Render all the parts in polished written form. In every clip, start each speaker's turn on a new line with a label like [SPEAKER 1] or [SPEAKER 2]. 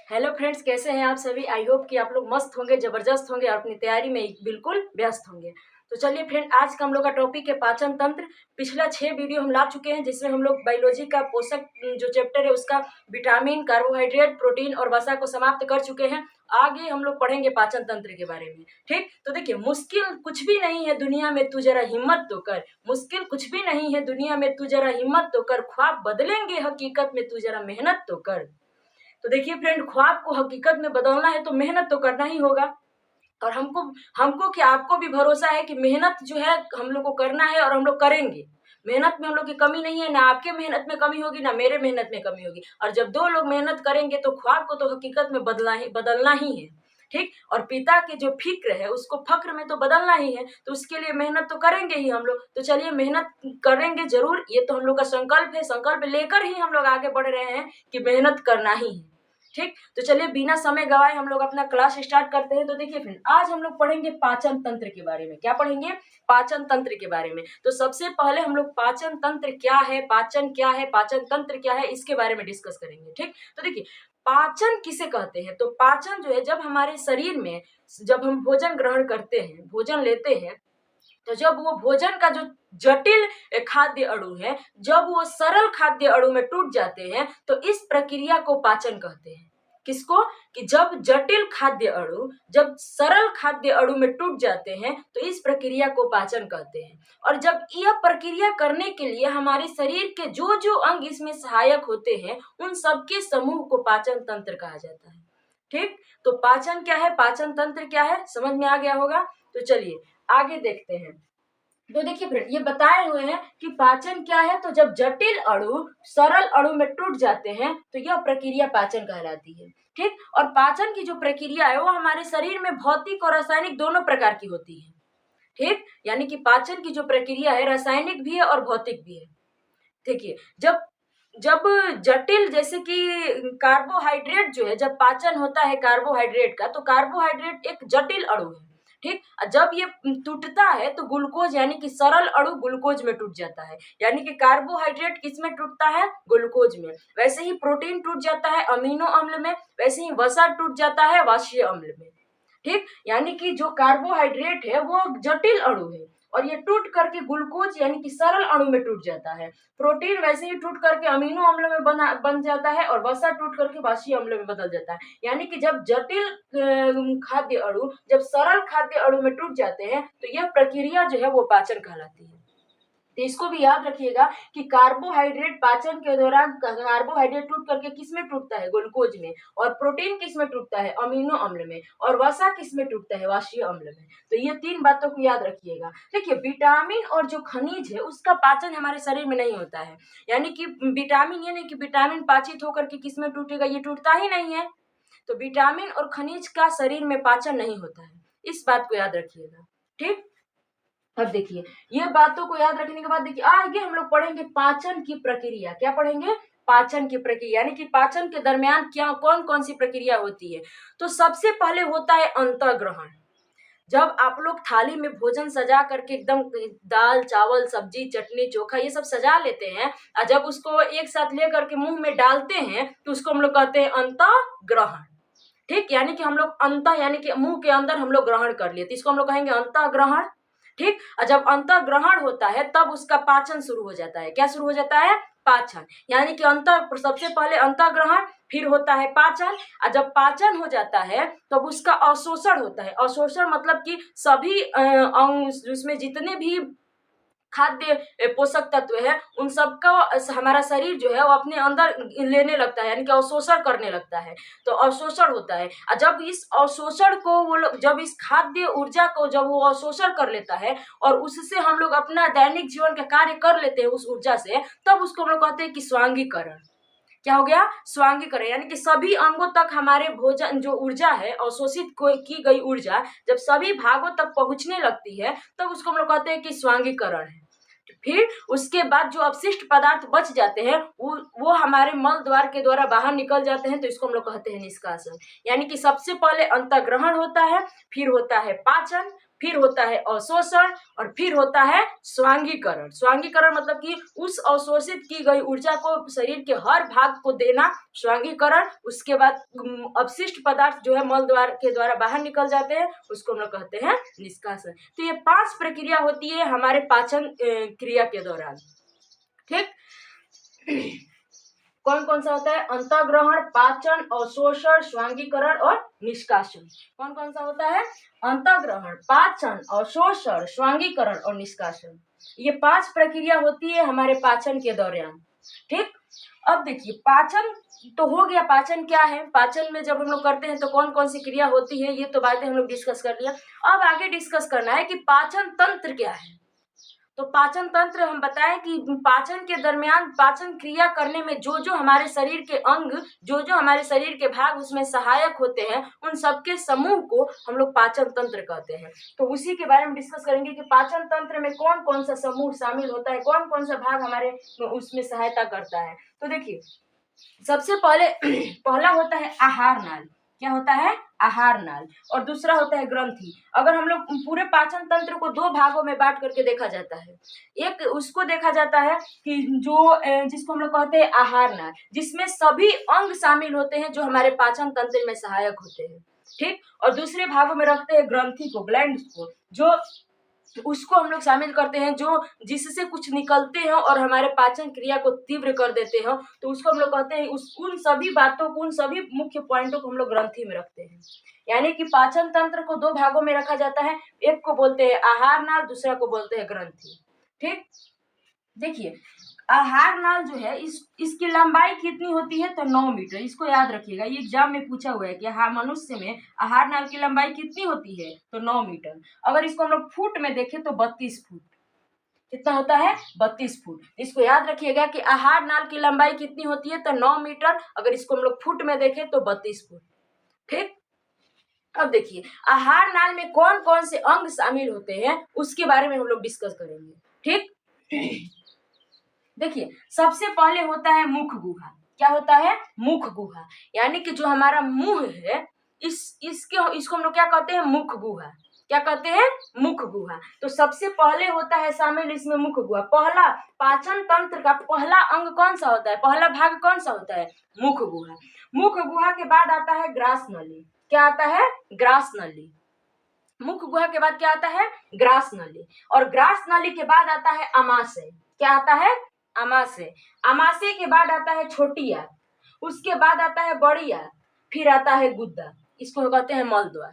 [SPEAKER 1] Hello friends, कैसे हैं आप सभी। आई होप कि आप लोग मस्त होंगे, जबरदस्त होंगे और अपनी तैयारी में बिल्कुल व्यस्त होंगे। तो चलिए फ्रेंड, आज का हम लोग का टॉपिक है पाचन तंत्र। पिछला 6 वीडियो हम ला चुके हैं जिसमें हम लोग बायोलॉजी का पोषक जो चैप्टर है उसका विटामिन, कार्बोहाइड्रेट, प्रोटीन और वसा को समाप्त कर चुके हैं। आगे हम लोग पढ़ेंगे पाचन तंत्र के बारे में। ठीक, तो देखिए, मुश्किल कुछ भी नहीं है दुनिया में, तू जरा हिम्मत तो कर। मुश्किल कुछ भी नहीं है दुनिया में, तू जरा हिम्मत तो कर। ख्वाब बदलेंगे हकीकत में, तू जरा मेहनत तो कर। तो देखिए फ्रेंड, ख्वाब को हकीकत में बदलना है तो मेहनत तो करना ही होगा। और हमको हमको क्या, आपको भी भरोसा है कि मेहनत जो है हम लोग को करना है और हम लोग करेंगे। मेहनत में हम लोग की कमी नहीं है, ना आपके मेहनत में कमी होगी ना मेरे मेहनत में कमी होगी। और जब दो लोग मेहनत करेंगे तो ख्वाब को तो हकीकत में बदलना ही है। ठीक, और पिता के जो फिक्र है उसको फक्र में तो बदलना ही है, तो उसके लिए मेहनत तो करेंगे ही हम लोग। तो चलिए, मेहनत करेंगे जरूर, ये तो हम लोग का संकल्प है। संकल्प लेकर ही हम लोग आगे बढ़ रहे हैं कि मेहनत करना ही है। ठीक, तो चलिए बिना समय गवाए हम लोग अपना क्लास स्टार्ट करते हैं। तो देखिए फ्रेंड, आज हम लोग पढ़ेंगे पाचन तंत्र के बारे में। क्या पढ़ेंगे? पाचन तंत्र के बारे में। तो सबसे पहले हम लोग पाचन तंत्र क्या है, पाचन क्या है, पाचन तंत्र क्या है, इसके बारे में डिस्कस करेंगे। ठीक, तो देखिए, पाचन किसे कहते हैं? तो पाचन जो है, जब हमारे शरीर में जब हम भोजन ग्रहण करते हैं, भोजन लेते हैं, तो जब वो भोजन का जो जटिल खाद्य अणु है, जब वो सरल खाद्य अणु में टूट जाते हैं, तो इस प्रक्रिया को पाचन कहते हैं। किसको? कि जब जटिल खाद्य अणु जब सरल खाद्य अणु में टूट जाते हैं तो इस प्रक्रिया को पाचन कहते हैं। और जब यह प्रक्रिया करने के लिए हमारे शरीर के जो जो अंग इसमें सहायक होते हैं, उन सबके समूह को पाचन तंत्र कहा जाता है। ठीक, तो पाचन क्या है, पाचन तंत्र क्या है, समझ में आ गया होगा। तो चलिए आगे देखते हैं। तो देखिए फ्रेंड, ये बताए हुए हैं कि पाचन क्या है। तो जब जटिल अणु सरल अणु में टूट जाते हैं तो यह प्रक्रिया पाचन कहलाती है। ठीक, और पाचन की जो प्रक्रिया है वो हमारे शरीर में भौतिक और रासायनिक दोनों प्रकार की होती है। ठीक, यानी कि पाचन की जो प्रक्रिया है रासायनिक भी है और भौतिक भी है। देखिए, जब जब जटिल, जैसे कि कार्बोहाइड्रेट जो है, जब पाचन होता है कार्बोहाइड्रेट का, तो कार्बोहाइड्रेट एक जटिल अणु है। ठीक, जब ये टूटता है तो ग्लूकोज यानी कि सरल अणु ग्लूकोज में टूट जाता है। यानी कि कार्बोहाइड्रेट किस में टूटता है? ग्लूकोज में। वैसे ही प्रोटीन टूट जाता है अमीनो अम्ल में, वैसे ही वसा टूट जाता है वाष्य अम्ल में। ठीक, यानी कि जो कार्बोहाइड्रेट है वो जटिल अणु है और ये टूट करके ग्लूकोज यानी कि सरल अणु में टूट जाता है। प्रोटीन वैसे ही टूट करके अमीनो अम्ल में बन जाता है और वसा टूट करके वाष्य अम्ल में बदल जाता है। यानी कि जब जटिल खाद्य अणु जब सरल खाद्य अणु में टूट जाते हैं तो यह प्रक्रिया जो है वो पाचन कहलाती है। तो इसको भी याद रखिएगा कि कार्बोहाइड्रेट पाचन के दौरान कार्बोहाइड्रेट टूट करके किस में टूटता है? ग्लूकोज में। और प्रोटीन किस में टूटता है? अमीनो अम्ल में। और वसा किस में टूटता है? वाष्य अम्ल में। तो ये 3 बातों को याद रखिएगा। देखिए, विटामिन और जो खनिज है उसका पाचन हमारे शरीर में नहीं होता है। यानी कि विटामिन, ये नहीं कि विटामिन पाचित होकर के किस में टूटेगा, ये टूटता ही नहीं है। तो विटामिन और खनिज का शरीर में पाचन नहीं होता है, इस बात को याद रखिएगा। ठीक, अब देखिए, ये बातों को याद रखने के बाद देखिए आगे हम लोग पढ़ेंगे पाचन की प्रक्रिया। क्या पढ़ेंगे? पाचन की प्रक्रिया, यानी कि पाचन के दरमियान क्या कौन कौन सी प्रक्रिया होती है। तो सबसे पहले होता है अंतःग्रहण। जब आप लोग थाली में भोजन सजा करके एकदम दाल चावल सब्जी चटनी चोखा ये सब सजा लेते हैं और जब उसको एक साथ लेकर के मुंह में डालते हैं तो उसको हम लोग कहते हैं अंतःग्रहण। ठीक, यानी कि हम लोग यानी कि मुंह के अंदर हम लोग ग्रहण कर लिए, तो इसको हम लोग कहेंगे अंतःग्रहण। ठीक, और जब अंतःग्रहण होता है तब उसका पाचन शुरू हो जाता है। क्या शुरू हो जाता है? पाचन। यानी कि सबसे पहले अंतःग्रहण, फिर होता है पाचन। और जब पाचन हो जाता है तब उसका अवशोषण होता है। अवशोषण मतलब कि सभी अंग उसमें जितने भी खाद्य पोषक तत्व है उन सबका हमारा शरीर जो है वो अपने अंदर लेने लगता है, यानी कि अवशोषण करने लगता है। तो अवशोषण होता है। और जब इस अवशोषण को वो लोग, जब इस खाद्य ऊर्जा को जब वो अवशोषण कर लेता है और उससे हम लोग अपना दैनिक जीवन का कार्य कर लेते हैं उस ऊर्जा से, तब उसको हम लोग कहते हैं कि स्वांगीकरण। क्या हो गया? स्वांगीकरण। यानी कि सभी अंगों तक हमारे भोजन जो ऊर्जा है, अवशोषित की गई ऊर्जा जब सभी भागों तक पहुंचने लगती है तब उसको हम लोग कहते हैं कि स्वांगीकरण है। फिर उसके बाद जो अपशिष्ट पदार्थ बच जाते हैं वो हमारे मल द्वार के द्वारा बाहर निकल जाते हैं, तो इसको हम लोग कहते हैं निष्कासन। यानी कि सबसे पहले अंतःग्रहण होता है, फिर होता है पाचन, फिर होता है अवशोषण और फिर होता है स्वांगीकरण। स्वांगीकरण मतलब कि उस अवशोषित की गई ऊर्जा को शरीर के हर भाग को देना, स्वांगीकरण। उसके बाद अपशिष्ट पदार्थ जो है मल द्वार के द्वारा बाहर निकल जाते हैं, उसको हम लोग कहते हैं निष्कासन। तो ये 5 प्रक्रिया होती है हमारे पाचन क्रिया के दौरान। ठीक, कौन कौन सा होता है? अंतःग्रहण, पाचन, अवशोषण, स्वांगीकरण और निष्कासन। कौन कौन सा होता है? अंतःग्रहण, पाचन, अवशोषण, स्वांगीकरण और निष्कासन। ये 5 प्रक्रिया होती है हमारे पाचन के दौरान। ठीक, अब देखिए पाचन तो हो गया। पाचन क्या है? पाचन में जब हम लोग करते हैं तो कौन कौन सी क्रिया होती है, ये तो बातें हम लोग डिस्कस कर लिया। अब आगे डिस्कस करना है कि पाचन तंत्र क्या है। तो पाचन तंत्र हम बताएं कि पाचन के दरमियान पाचन क्रिया करने में जो जो हमारे शरीर के अंग, जो जो हमारे शरीर के भाग उसमें सहायक होते हैं, उन सबके समूह को हम लोग पाचन तंत्र कहते हैं। तो उसी के बारे में डिस्कस करेंगे कि पाचन तंत्र में कौन कौन सा समूह शामिल होता है, कौन कौन सा भाग हमारे उसमें सहायता करता है। तो देखिए सबसे पहले पहला होता है आहार नाल। क्या होता है? आहार नाल। और दूसरा होता है ग्रंथि। अगर हम लोग पूरे पाचन तंत्र को 2 भागों में बांट करके देखा जाता है। एक उसको देखा जाता है कि जो जिसको हम लोग कहते हैं आहार नाल, जिसमें सभी अंग शामिल होते हैं जो हमारे पाचन तंत्र में सहायक होते हैं। ठीक, और दूसरे भागों में रखते हैं ग्रंथि को, ग्लैंड्स को, जो उसको हम लोग शामिल करते हैं जो जिससे कुछ निकलते हैं और हमारे पाचन क्रिया को तीव्र कर देते हैं। तो उसको हम लोग कहते हैं उन सभी बातों को, उन सभी मुख्य पॉइंटों को हम लोग ग्रंथि में रखते हैं। यानी कि पाचन तंत्र को 2 भागों में रखा जाता है। एक को बोलते हैं आहार नाल, दूसरा को बोलते हैं ग्रंथि। ठीक, देखिए आहार नाल जो है इसकी लंबाई कितनी होती है? तो 9 मीटर। इसको याद रखिएगा, ये एग्जाम में पूछा हुआ है कि हाँ मनुष्य में आहार नाल की लंबाई कितनी होती है? तो 9 मीटर। अगर इसको हम लोग फुट में देखें तो 32 फुट। कितना होता है? 32 फुट। इसको याद रखिएगा कि आहार नाल की लंबाई कितनी होती है? तो 9 मीटर। अगर इसको हम लोग फुट में देखें तो 32 फुट। ठीक, अब देखिए आहार नाल में कौन कौन से अंग शामिल होते हैं उसके बारे में हम लोग डिस्कस करेंगे। ठीक, देखिए सबसे पहले होता है मुख गुहा। क्या होता है? मुख गुहा। यानी कि जो हमारा मुंह है इसको हम लोग क्या कहते हैं? मुख गुहा। क्या कहते हैं? मुख गुहा। तो सबसे पहले होता है शामिल इसमें मुख गुहा। पहला पाचन तंत्र का पहला अंग कौन सा होता है? पहला भाग कौन सा होता है? मुख गुहा। मुख गुहा के बाद आता है ग्रास नली। क्या आता है? ग्रास नली। मुख गुहा के बाद क्या आता है? ग्रास नली। और ग्रास नली के बाद आता है अमाशय। क्या आता है? अमाशय। अमाशय के बाद आता है छोटी आंत, उसके बाद आता है बड़ी आंत, फिर आता है गुद्दा। इसको कहते हैं मल द्वार।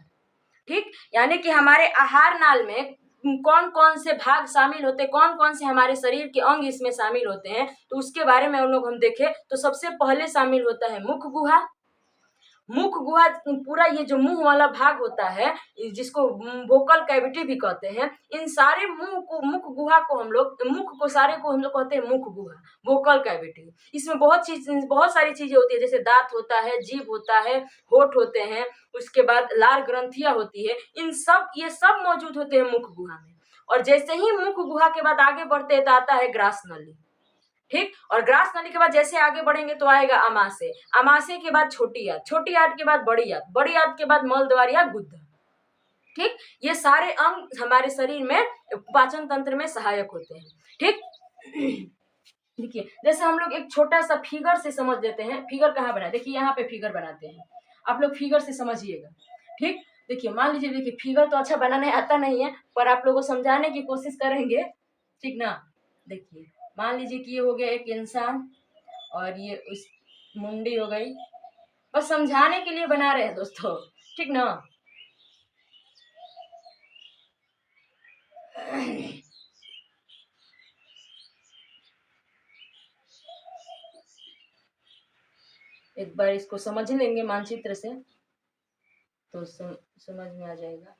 [SPEAKER 1] ठीक, यानी कि हमारे आहार नाल में कौन कौन से भाग शामिल होते हैं, कौन कौन से हमारे शरीर के अंग इसमें शामिल होते हैं, तो उसके बारे में हम देखें तो सबसे पहले शामिल होता है मुख गुहा। मुख गुहा पूरा ये जो मुंह वाला भाग होता है जिसको वोकल कैविटी भी कहते हैं, इन सारे मुख गुहा को हम लोग मुख को सारे को हम लोग कहते हैं मुख गुहा, वोकल कैविटी। इसमें बहुत सारी चीजें होती है, जैसे दांत होता है, जीभ होता है, होठ होते हैं, उसके बाद लार ग्रंथियां होती है। ये सब मौजूद होते हैं मुख गुहा में। और जैसे ही मुख गुहा के बाद आगे बढ़ते हैं तो आता है ग्रास नली। ठीक, और ग्रास नली के बाद जैसे आगे बढ़ेंगे तो आएगा अमाशय। अमाशय के बाद छोटी आंत, छोटी आंत के बाद बड़ी आंत, बड़ी आंत के बाद मल द्वार या गुद्दा। ठीक, ये सारे अंग हमारे शरीर में पाचन तंत्र में सहायक होते हैं। ठीक, देखिए जैसे हम लोग एक छोटा सा फिगर से समझ लेते हैं। फिगर कहाँ बना? देखिए यहाँ पे फिगर बनाते हैं, आप लोग फिगर से समझिएगा। ठीक, देखिए मान लीजिए, देखिए फिगर तो अच्छा बनाने आता नहीं है पर आप लोगों को समझाने की कोशिश करेंगे। ठीक ना? देखिए मान लीजिए कि ये हो गया एक इंसान और ये उस मुंडी हो गई, बस समझाने के लिए बना रहे हैं दोस्तों। ठीक ना? एक बार इसको समझ लेंगे मानचित्र से तो समझ में आ जाएगा।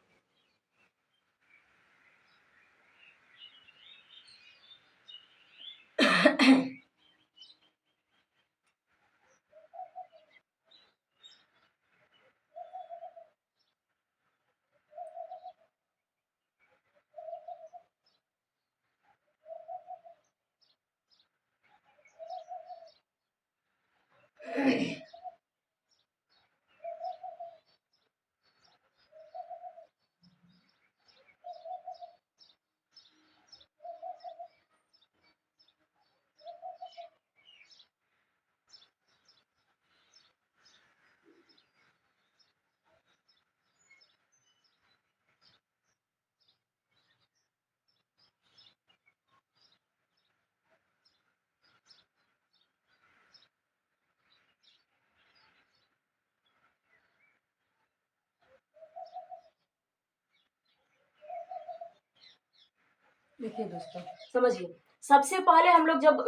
[SPEAKER 1] देखिए दोस्तों, समझिए, सबसे पहले हम लोग जब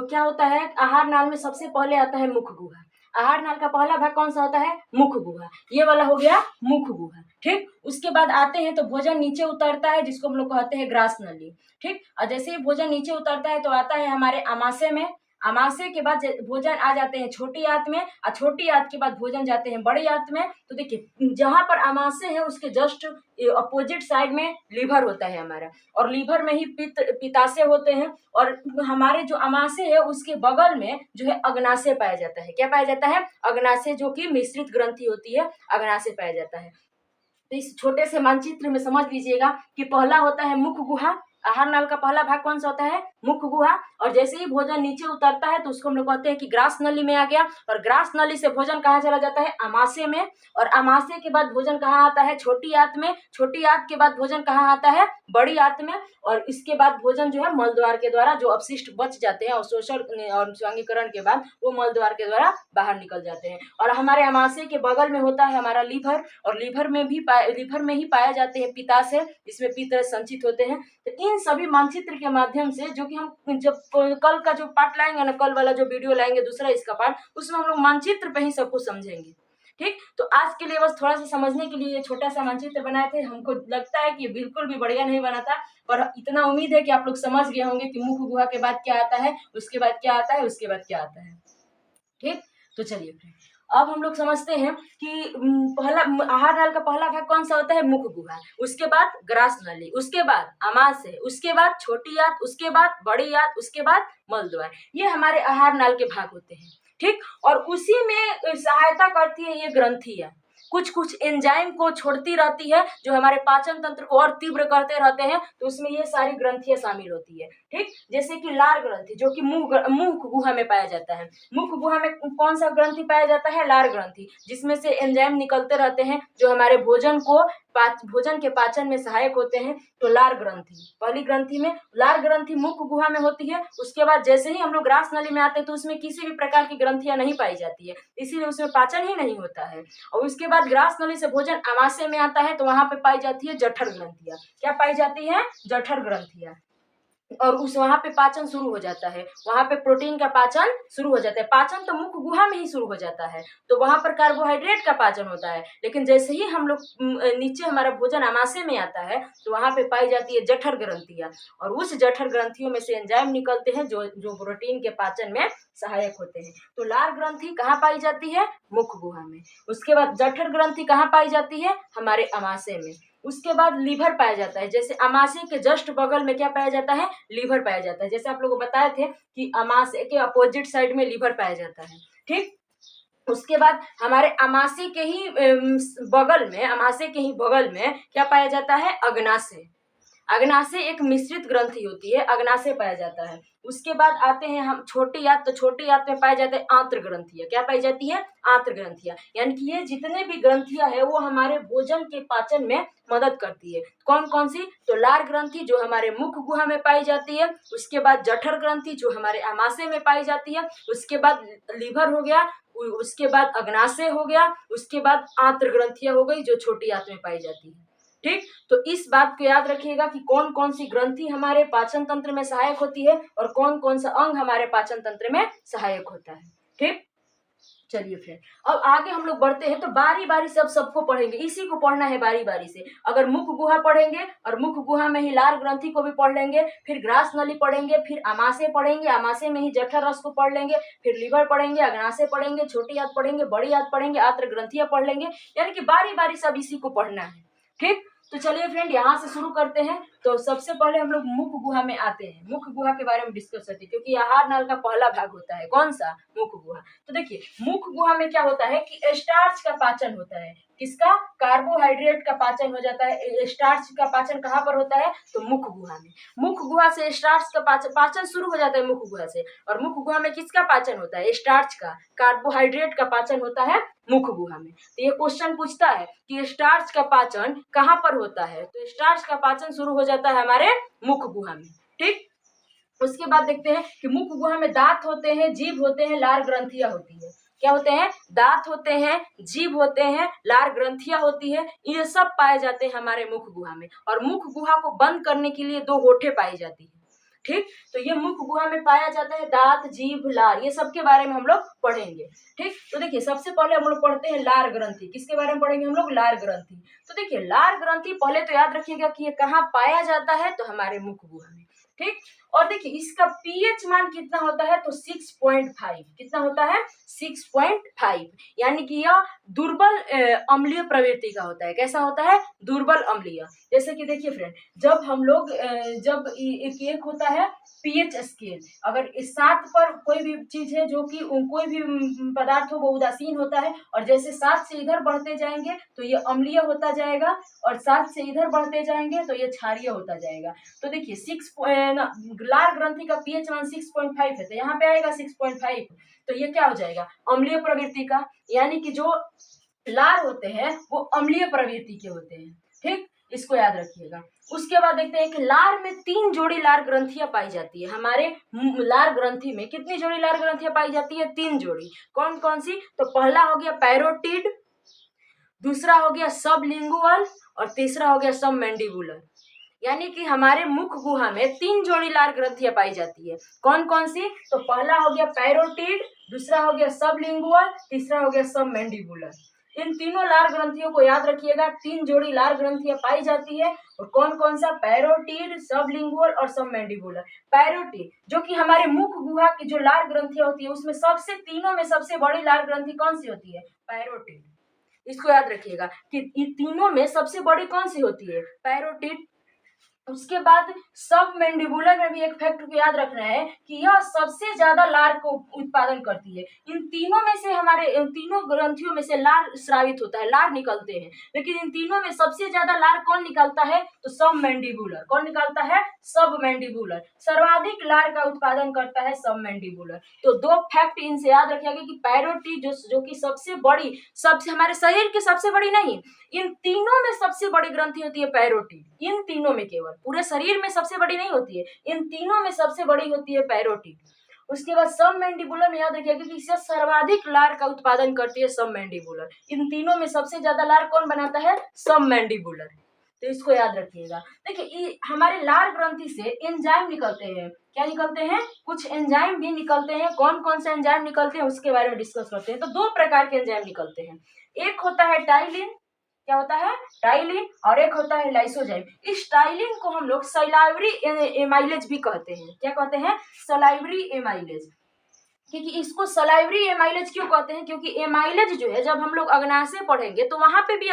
[SPEAKER 1] क्या होता है, आहार नाल में सबसे पहले आता है मुख गुहा। आहार नाल का पहला भाग कौन सा होता है? मुख गुहा। ये वाला हो गया मुख गुहा, ठीक। उसके बाद आते हैं तो भोजन नीचे उतरता है, जिसको हम लोग कहते हैं ग्रास नली, ठीक। और जैसे ही भोजन नीचे उतरता है तो आता है हमारे आमाशय में। आमाशय के बाद भोजन आ जाते हैं छोटी आंत में, और छोटी आंत के बाद भोजन जाते हैं बड़ी आंत में। तो देखिए, जहां पर आमाशय है उसके जस्ट अपोजिट साइड में लीवर होता है हमारा, और लीवर में ही पित्ताशय होते हैं। और हमारे जो अमाशय है उसके बगल में जो है अग्नाशय पाया जाता है। क्या पाया जाता है? अग्नाशय, जो कि मिश्रित ग्रंथि होती है, अग्नाशय पाया जाता है। तो इस छोटे से मानचित्र में समझ लीजिएगा कि पहला होता है मुख गुहा। आहार नाल का पहला भाग कौन सा होता है? मुख गुहा। और जैसे ही भोजन नीचे उतरता है तो उसको हम लोग कहते हैं कि ग्रास नली में आ गया, और ग्रास नली से भोजन कहाँ चला जाता है? आमाशय में। और आमाशय के बाद भोजन कहाँ आता है? छोटी आंत में। छोटी आंत के बाद भोजन कहाँ आता है? बड़ी आंत में। और इसके बाद भोजन जो है मल द्वार के द्वारा, जो अपशिष्ट बच जाते हैं अवशोषण और स्वांगीकरण के बाद, वो मल द्वार के द्वारा बाहर निकल जाते हैं। और हमारे आमाशय के बगल में होता है हमारा लीवर, और लीवर में ही पाए जाते हैं पित्ताशय, जिसमें पित्त संचित होते हैं। तो इन सभी मानचित्र के माध्यम से, जो कि हम जब कल का जो पार्ट लाएंगे ना, कल वाला जो वीडियो लाएंगे दूसरा इसका पार्ट, उसमें हम लोग मानचित्र पे ही सब कुछ समझेंगे, ठीक। तो आज के लिए बस थोड़ा सा समझने के लिए ये छोटा सा मानचित्र बनाए थे। हमको लगता है कि ये बिल्कुल भी बढ़िया नहीं बना था, पर इतना उम्मीद है कि आप लोग समझ गए होंगे कि मुख गुहा के बाद क्या आता है, उसके बाद क्या आता है, उसके बाद क्या आता है, ठीक। तो चलिए फिर अब हम लोग समझते हैं कि पहला आहार नाल का पहला भाग कौन सा होता है? मुख गुहा। उसके बाद ग्रास नली, उसके बाद आमाशय, उसके बाद छोटी आंत, उसके बाद बड़ी आंत, उसके बाद मल द्वार। ये हमारे आहार नाल के भाग होते हैं, ठीक। और उसी में सहायता करती है ये ग्रंथियां, कुछ कुछ एंजाइम को छोड़ती रहती है, जो हमारे पाचन तंत्र को और तीव्र करते रहते हैं। तो उसमें ये सारी ग्रंथियां शामिल होती है, ठीक। जैसे कि लार ग्रंथि, जो कि मुख गुहा में पाया जाता है। मुख गुहा में कौन सा ग्रंथि पाया जाता है? लार ग्रंथि, जिसमें से एंजाइम निकलते रहते हैं, जो हमारे भोजन के पाचन में सहायक होते हैं। तो लार ग्रंथि पहली ग्रंथि में, लार ग्रंथि मुख गुहा में होती है। उसके बाद जैसे ही हम लोग ग्रास नली में आते हैं तो उसमें किसी भी प्रकार की ग्रंथियां नहीं पाई जाती है, इसीलिए उसमें पाचन ही नहीं होता है। और उसके बाद ग्रास नली से भोजन आमाशय में आता है, तो वहां पे पाई जाती है जठर ग्रंथियां। क्या पाई जाती है? जठर ग्रंथियां। और उस वहां पे पाचन शुरू हो जाता है, वहां पे प्रोटीन का पाचन शुरू हो जाता है। पाचन तो मुख गुहा में ही शुरू हो जाता है, तो वहां पर कार्बोहाइड्रेट का पाचन होता है। लेकिन जैसे ही हम लोग नीचे हमारा भोजन आमाशय में आता है, तो वहां पे पाई जाती है जठर ग्रंथियां, और उस जठर ग्रंथियों में से एंजाइम निकलते हैं, जो जो प्रोटीन के पाचन में सहायक होते हैं। तो लार ग्रंथि कहाँ पाई जाती है? मुख गुहा में। उसके बाद जठर ग्रंथि कहाँ पाई जाती है? हमारे आमाशय में। उसके बाद लीवर पाया जाता है, जैसे अमाशय के जस्ट बगल में क्या पाया जाता है? लीवर पाया जाता है। जैसे आप लोगों को बताए थे कि अमाशय के अपोजिट साइड में लीवर पाया जाता है, ठीक। उसके बाद हमारे अमाशय के ही बगल में क्या पाया जाता है? अग्नाशय। अग्नाशय एक मिश्रित ग्रंथि होती है, अग्नाशय पाया जाता है। उसके बाद आते हैं हम छोटी आंत, तो छोटी आंत में पाए जाते हैं आंत्र ग्रंथियां। क्या पाई जाती है? आंत्र ग्रंथियां। यानी कि ये जितने भी ग्रंथियां है वो हमारे भोजन के पाचन में मदद करती है। कौन कौन सी? तो लार ग्रंथि, जो हमारे मुख गुहा में पाई जाती है। उसके बाद जठर ग्रंथि, जो हमारे आमाशय में पाई जाती है। उसके बाद लीवर हो गया, उसके बाद अग्नाशय हो गया, उसके बाद आंत्र ग्रंथियां हो गई, जो छोटी आंत में पाई जाती है, ठीक। तो इस बात को याद रखिएगा कि कौन कौन सी ग्रंथि हमारे पाचन तंत्र में सहायक होती है, और कौन कौन सा अंग हमारे पाचन तंत्र में सहायक होता है, ठीक। चलिए फिर अब आगे हम लोग बढ़ते हैं, तो बारी बारी से अब सबको पढ़ेंगे, इसी को पढ़ना है बारी बारी से। अगर मुख गुहा पढ़ेंगे, और मुख गुहा में ही लार ग्रंथि को भी पढ़ लेंगे, फिर ग्रास नली पढ़ेंगे, फिर आमाशय पढ़ेंगे, आमाशय में ही जठर रस को पढ़ लेंगे, फिर लीवर पढ़ेंगे, अग्नाशय पढ़ेंगे, छोटी आंत पढ़ेंगे, बड़ी आंत पढ़ेंगे, आंत्र ग्रंथियां पढ़ लेंगे। यानी कि बारी बारी सब इसी को पढ़ना है, ठीक। तो चलिए फ्रेंड, यहाँ से शुरू करते हैं। तो सबसे पहले हम लोग मुख गुहा में आते हैं, मुख गुहा के बारे में डिस्कस करते हैं, क्योंकि आहार नाल का पहला भाग होता है कौन सा? मुख गुहा। तो देखिए, मुख गुहा में क्या होता है कि स्टार्च का पाचन होता है। किसका? कार्बोहाइड्रेट का पाचन हो जाता है। स्टार्च का पाचन कहाँ पर होता है? तो मुख गुहा में। मुख गुहा से स्टार्च का पाचन शुरू हो जाता है, मुख गुहा से। और मुख गुहा में किसका पाचन होता है? स्टार्च का, कार्बोहाइड्रेट का पाचन होता है मुख गुहा में। तो ये क्वेश्चन पूछता है कि स्टार्च का पाचन कहाँ पर होता है? तो स्टार्च का पाचन शुरू हो जाता है हमारे मुख गुहा में, ठीक। उसके बाद देखते हैं कि मुख गुहा में दांत होते हैं, जीभ होते हैं, लार ग्रंथियां होती है। क्या होते हैं? दांत होते हैं, जीभ होते हैं, लार ग्रंथियां होती है, ये सब पाए जाते हैं हमारे मुख गुहा में। और मुख गुहा को बंद करने के लिए 2 होठे पाई जाती है। ठीक, तो ये मुख गुहा में पाया जाता है दांत, जीभ, लार, ये सब के बारे में हम लोग पढ़ेंगे। ठीक, तो देखिए सबसे पहले हम लोग पढ़ते हैं लार ग्रंथि। किसके बारे में पढ़ेंगे हम लोग? लार ग्रंथि। तो देखिए लार ग्रंथि पहले तो याद रखिएगा कि ये कहाँ पाया जाता है, तो हमारे मुख गुहा में। ठीक, और देखिए इसका पीएच मान कितना होता है, तो 6.5। कितना होता है? 6.5, यानी कि यह दुर्बल अम्लीय प्रवृत्ति का होता है। कैसा होता है? दुर्बल अम्लीय। जैसे कि देखिए फ्रेंड, जब हम लोग जब एक होता है पीएच स्केल, अगर इस 7 पर कोई भी चीज है जो कि कोई भी पदार्थ हो वो उदासीन होता है, और जैसे 7 से इधर बढ़ते जाएंगे तो ये अम्लीय होता जाएगा, और 7 से इधर बढ़ते जाएंगे तो ये क्षारीय होता जाएगा। तो देखिए लार ग्रंथि का पीएच मान 6.5 है, तो यहाँ पे आएगा 6.5, तो ये क्या हो जाएगा? अम्लीय प्रवृत्ति का, यानी कि जो लार होते हैं वो अम्लीय प्रवृत्ति के होते हैं। ठीक, इसको याद रखिएगा। उसके बाद देखते हैं कि लार में 3 जोड़ी लार ग्रंथियां पाई जाती है। हमारे लार ग्रंथि में कितनी जोड़ी लार ग्रंथियां पाई जाती है? 3 जोड़ी। कौन कौन सी? तो पहला हो गया पैरोटिड, दूसरा हो गया सबलिंगुअल, और तीसरा हो गया सबमैंडिबुलर। यानी कि हमारे मुख गुहा में 3 जोड़ी लार ग्रंथियां पाई जाती है। कौन कौन सी? तो पहला हो गया पैरोटिड, दूसरा हो गया सबलिंगुअल, तीसरा हो गया सबमैंडिबुलर। इन तीनों लार ग्रंथियों को याद रखिएगा। 3 जोड़ी लार ग्रंथियां पाई जाती है, और कौन कौन सा? पैरोटिड, सबलिंगुअल और सबमैंडिबुलर। पैरोटिड जो कि हमारे मुख गुहा की जो लार ग्रंथियां होती है उसमें तीनों में सबसे बड़ी लार ग्रंथि कौन सी होती है? पैरोटिड। इसको याद रखिएगा कि इन तीनों में सबसे बड़ी कौन सी होती है? पैरोटिड। उसके बाद सब मैंडिबुलर में भी एक फैक्ट को याद रखना है कि यह सबसे ज्यादा लार को उत्पादन करती है। इन तीनों में से इन तीनों ग्रंथियों में से लार स्रावित होता है, लार निकलते हैं, लेकिन इन तीनों में सबसे ज्यादा लार कौन निकलता है? तो सब मैंडिबुलर। कौन निकलता है? सब मैंडिबुलर। सर्वाधिक लार का उत्पादन करता है सब मैंडिबुलर। तो 2 फैक्ट इनसे याद रखिएगा कि पैरोटी जो कि सबसे बड़ी, सबसे हमारे शरीर की सबसे बड़ी नहीं, इन तीनों में सबसे बड़ी ग्रंथि होती है पैरोटिड। इन तीनों में, केवल पूरे शरीर में सबसे बड़ी नहीं होती है, इन तीनों में सबसे बड़ी होती है पैरोटिड। उसके बाद सब मैंडिबुलर में याद रखिएगा कि इससे सर्वाधिक लार का उत्पादन करती है सब मैंडिबुलर। इन तीनों में सबसे ज्यादा लार कौन बनाता है? सब मैंडिबुलर। तो इसको याद रखिएगा। देखिए हमारे लार ग्रंथि से एंजाइम निकलते हैं। क्या निकलते हैं? कुछ एंजाइम भी निकलते हैं। कौन कौन से एंजाइम निकलते हैं उसके बारे में डिस्कस करते हैं। तो 2 प्रकार के एंजाइम निकलते हैं। एक होता है टाइलिन। क्या होता है? टाइलिन। और एक होता है लाइसोजाइम। इस टाइलिन को हम लोग सलाइवरी एमाइलेज भी कहते हैं। क्या कहते हैं? Salivary amylase. क्योंकि इसको सलाइवरी एमाइलेज क्यों कहते हैं? क्योंकि एमाइलेज जो है, जब हम लोग अग्नाशय पढ़ेंगे तो वहां पे भी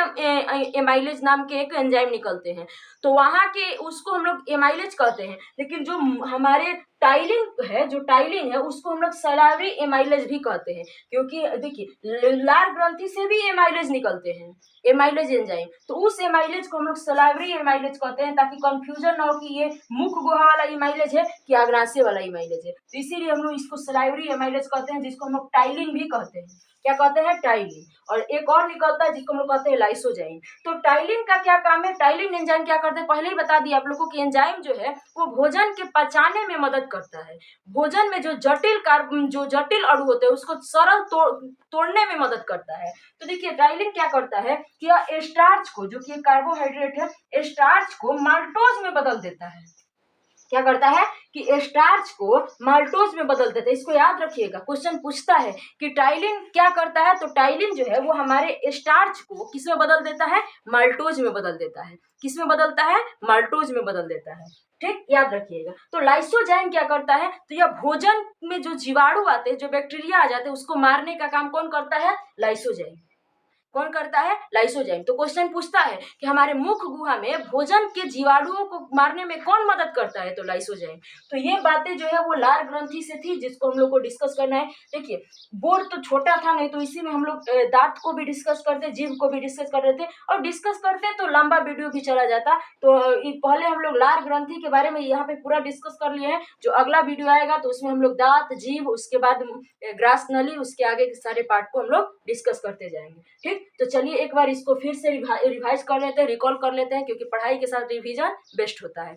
[SPEAKER 1] एमाइलेज नाम के एक एंजाइम निकलते हैं, तो वहां के उसको हम लोग एमाइलेज कहते हैं। लेकिन जो हमारे टाइलिन है, जो टाइलिन है, उसको हम लोग सलाइवरी एमाइलेज भी कहते हैं। क्योंकि देखिए लार ग्रंथि से भी एमाइलेज निकलते हैं, एमाइलेज एंजाइम, तो उस एमाइलेज को हम लोग सलाइवरी एमाइलेज कहते हैं, ताकि कंफ्यूजन ना हो कि ये मुख गुहा वाला एमाइलेज है कि अग्नाशय वाला एमाइलेज है। तो इसीलिए हम लोग इसको सलाइवरी एमाइलेज कहते हैं, जिसको हम लोग टाइलिन भी कहते हैं। क्या कहते हैं? टाइलिन। और एक और निकलता है जिसको हम लोग कहते हैं लाइसोजाइम। तो टाइलिन का क्या काम है? टाइलिन एंजाइम क्या करते हैं? पहले ही बता दिया आप लोगों को कि एंजाइम जो है वो भोजन के पचाने में मदद करता है। भोजन में जो जटिल अणु होते हैं उसको सरल तोड़ने में मदद करता है। तो देखिए टाइलिन क्या करता है कि स्टार्च को, जो कि कार्बोहाइड्रेट है, स्टार्च को माल्टोज में बदल देता है। क्या करता है कि स्टार्च को माल्टोज में बदल देता है। इसको याद रखिएगा, क्वेश्चन पूछता है कि टाइलिन क्या करता है। तो टाइलिन जो है वो हमारे स्टार्च को किसमें बदल देता है? माल्टोज में बदल देता है। किसमें बदलता है? माल्टोज में बदल देता है। ठीक, याद रखिएगा। तो लाइसोजाइम क्या करता है? तो यह भोजन में जो जीवाणु आते हैं, जो बैक्टीरिया आ जाते हैं, उसको मारने का काम कौन करता है? लाइसोजाइम। कौन करता है? लाइसोजाइम। तो क्वेश्चन पूछता है कि हमारे मुख गुहा में भोजन के जीवाणुओं को मारने में कौन मदद करता है? तो लाइसोजाइम। तो ये बातें जो है वो लार ग्रंथि से थी, जिसको हम लोग को डिस्कस करना है। देखिए बोर्ड तो छोटा था नहीं, तो इसी में हम लोग दांत को भी डिस्कस करते, जीभ को भी डिस्कस कर रहे थे, और डिस्कस करते तो लंबा वीडियो भी चला जाता। तो पहले हम लोग लार ग्रंथि के बारे में यहाँ पे पूरा डिस्कस कर लिए हैं। जो अगला वीडियो आएगा तो उसमें हम लोग दांत, जीभ, उसके बाद ग्रास नली, उसके आगे के सारे पार्ट को हम लोग डिस्कस करते जाएंगे। ठीक, तो चलिए एक बार इसको फिर से रिवाइज कर लेते हैं, रिकॉल कर लेते हैं, क्योंकि पढ़ाई के साथ रिवीजन बेस्ट होता है।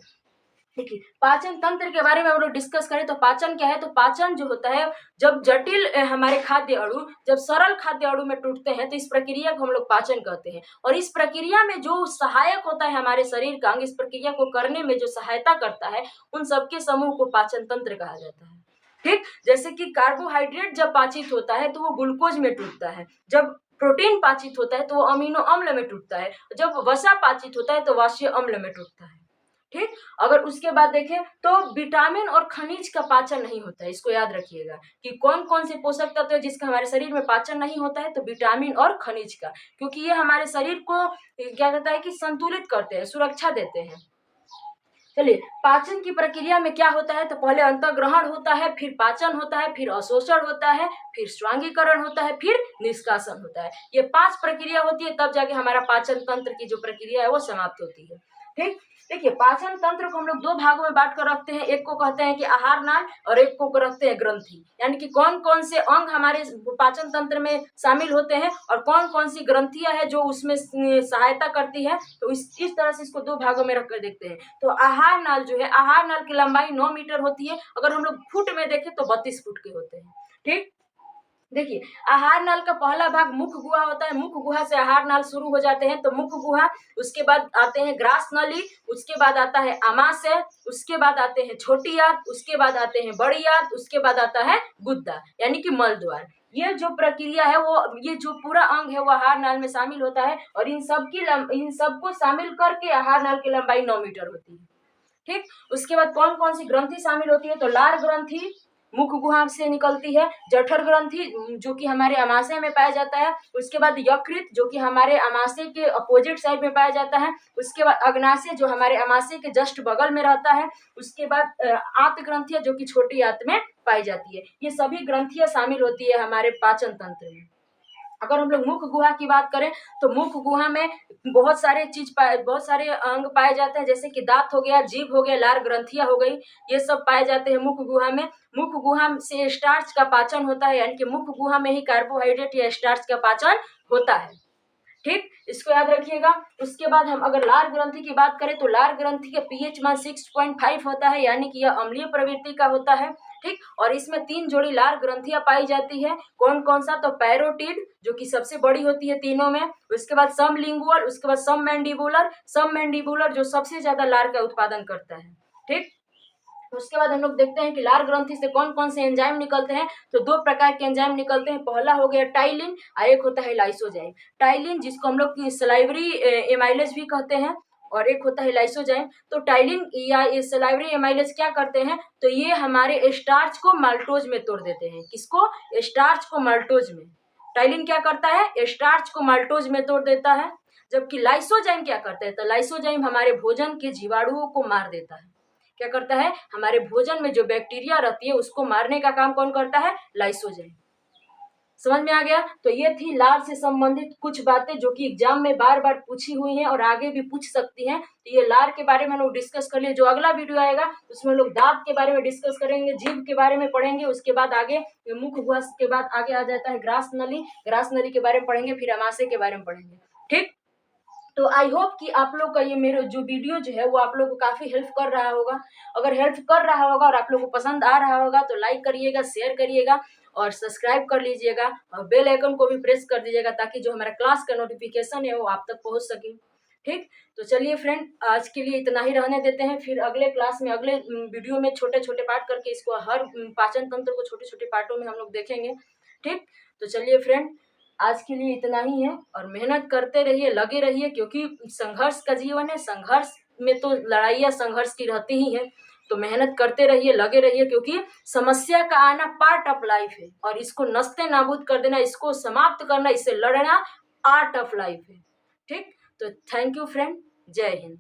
[SPEAKER 1] देखिए, पाचन तंत्र के बारे में हम लोग डिस्कस करें तो पाचन क्या है, तो पाचन जो होता है, जब जटिल हमारे खाद्य अणु जब सरल खाद्य अणु में टूटते हैं तो इस प्रक्रिया को हम लोग पाचन कहते हैं। और इस प्रक्रिया में जो सहायक होता है हमारे शरीर का अंग, इस प्रक्रिया को करने में जो सहायता करता है, उन सबके समूह को पाचन तंत्र कहा जाता है। ठीक, जैसे कि कार्बोहाइड्रेट जब पाचित होता है तो वो ग्लूकोज में टूटता है, जब प्रोटीन पाचित होता है तो वो अमीनो अम्ल में टूटता है, जब वसा पाचित होता है तो वाष्य अम्ल में टूटता है। ठीक, अगर उसके बाद देखें तो विटामिन और खनिज का पाचन नहीं होता है। इसको याद रखिएगा कि कौन कौन से पोषक तत्व है जिसका हमारे शरीर में पाचन नहीं होता है, तो विटामिन और खनिज का, क्योंकि ये हमारे शरीर को क्या कहता है कि संतुलित करते हैं, सुरक्षा देते हैं। चलिए, पाचन की प्रक्रिया में क्या होता है, तो पहले अंतःग्रहण होता है, फिर पाचन होता है, फिर अवशोषण होता है, फिर स्वांगीकरण होता है, फिर निष्कासन होता है। ये 5 प्रक्रिया होती है, तब जाके हमारा पाचन तंत्र की जो प्रक्रिया है वो समाप्त होती है। ठीक, देखिए, पाचन तंत्र को हम लोग 2 भागों में बांट कर रखते हैं। एक को कहते हैं कि आहार नाल और एक को रखते हैं ग्रंथि, यानी कि कौन कौन से अंग हमारे पाचन तंत्र में शामिल होते हैं और कौन कौन सी ग्रंथियां हैं जो उसमें सहायता करती है। तो इस तरह से इसको 2 भागों में रख कर देखते हैं। तो आहार नाल जो है, आहार नाल की लंबाई 9 मीटर होती है। अगर हम लोग फुट में देखें तो 32 फुट के होते हैं। ठीक, देखिए, आहार नाल का पहला भाग मुख गुहा होता है। मुख गुहा से आहार नाल शुरू हो जाते हैं, तो मुख गुहा, उसके बाद आते हैं ग्रास नली, उसके बाद आता है आमाशय, उसके बाद आते हैं छोटी आंत, उसके बाद आते हैं बड़ी आंत, उसके बाद आता है गुद्दा यानी कि मल द्वार। ये जो प्रक्रिया है वो, ये जो पूरा अंग है वो आहार नाल में शामिल होता है और इन सबको शामिल करके आहार नाल की लंबाई 9 मीटर होती है। ठीक, उसके बाद कौन कौन सी ग्रंथि शामिल होती है, तो लार ग्रंथि मुख गुहा से निकलती है, जठर ग्रंथि जो कि हमारे अमाशय में पाया जाता है, उसके बाद यकृत जो कि हमारे अमाशय के अपोजिट साइड में पाया जाता है, उसके बाद अग्नाशय जो हमारे अमाशय के जस्ट बगल में रहता है, उसके बाद आंत ग्रंथियां जो कि छोटी आंत में पाई जाती है। ये सभी ग्रंथियां शामिल होती है हमारे पाचन तंत्र में। अगर हम लोग मुख गुहा की बात करें तो मुख गुहा में बहुत सारे अंग पाए जाते हैं, जैसे कि दांत हो गया, जीभ हो गया, लार ग्रंथियां हो गई, ये सब पाए जाते हैं मुख गुहा में। मुख गुहा से स्टार्च का पाचन होता है, यानी कि मुख गुहा में ही कार्बोहाइड्रेट या स्टार्च का पाचन होता है। ठीक, इसको याद रखिएगा। उसके बाद हम अगर लार ग्रंथि की बात करें तो लार ग्रंथि का पीएच मान 6.5 होता है, यानी कि यह अम्लीय प्रवृत्ति का होता है। ठीक, और इसमें 3 जोड़ी लार ग्रंथियां पाई जाती है। कौन कौन सा, तो पैरोटिड जो कि सबसे बड़ी होती है तीनों में, उसके बाद सबलिंगुअल, उसके बाद सबमैंडिबुलर जो सबसे ज्यादा लार का उत्पादन करता है। ठीक, उसके बाद हम लोग देखते हैं कि लार ग्रंथि से कौन कौन से एंजाइम निकलते हैं, तो 2 प्रकार के एंजाइम निकलते हैं। पहला हो गया टाइलिन और एक होता है लाइसोजाइम। टाइलिन जिसको हम लोग सलाइवरी एमाइलेज भी कहते हैं और एक होता है लाइसोजाइम। तो टाइलिन या सलाइवरी एमाइलेज क्या करते हैं, तो ये हमारे स्टार्च को माल्टोज में तोड़ देते हैं। किसको, स्टार्च को माल्टोज में। टाइलिन क्या करता है, स्टार्च को माल्टोज में तोड़ देता है, जबकि लाइसोजाइम क्या करता है, तो लाइसोजाइम हमारे भोजन के जीवाणुओं को मार देता है। क्या करता है, हमारे भोजन में जो बैक्टीरिया रहती है उसको मारने का काम कौन करता है, लाइसोजाइम। समझ में आ गया। तो ये थी लार से संबंधित कुछ बातें जो कि एग्जाम में बार बार पूछी हुई हैं और आगे भी पूछ सकती हैं। तो ये लार के बारे में हम लोग डिस्कस कर लिए। जो अगला वीडियो आएगा उसमें हम लोग दांत के बारे में डिस्कस करेंगे, जीभ के बारे में पढ़ेंगे, उसके बाद आगे मुख गुहा के बाद आगे आ जाता है ग्रास नली के बारे में पढ़ेंगे, फिर अमाशय के बारे में पढ़ेंगे। ठीक, तो आई होप कि आप लोग का ये मेरा जो वीडियो जो है वो आप लोग को काफ़ी हेल्प कर रहा होगा। अगर हेल्प कर रहा होगा और आप लोग को पसंद आ रहा होगा तो लाइक करिएगा, शेयर करिएगा और सब्सक्राइब कर लीजिएगा और बेल आइकन को भी प्रेस कर दीजिएगा ताकि जो हमारा क्लास का नोटिफिकेशन है वो आप तक पहुंच सके। ठीक, तो चलिए फ्रेंड, आज के लिए इतना ही रहने देते हैं। फिर अगले क्लास में अगले वीडियो में छोटे छोटे पार्ट करके इसको हर पाचन तंत्र को छोटे छोटे पार्टों में हम लोग देखेंगे। ठीक, तो चलिए फ्रेंड, आज के लिए इतना ही है और मेहनत करते रहिए, लगे रहिए, क्योंकि संघर्ष का जीवन है। संघर्ष में तो लड़ाइयाँ संघर्ष की रहती ही है। तो मेहनत करते रहिए, लगे रहिए, क्योंकि समस्या का आना पार्ट ऑफ लाइफ है और इसको नस्ते नाबूद कर देना, इसको समाप्त करना, इससे लड़ना आर्ट ऑफ लाइफ है। ठीक, तो थैंक यू फ्रेंड, जय हिंद।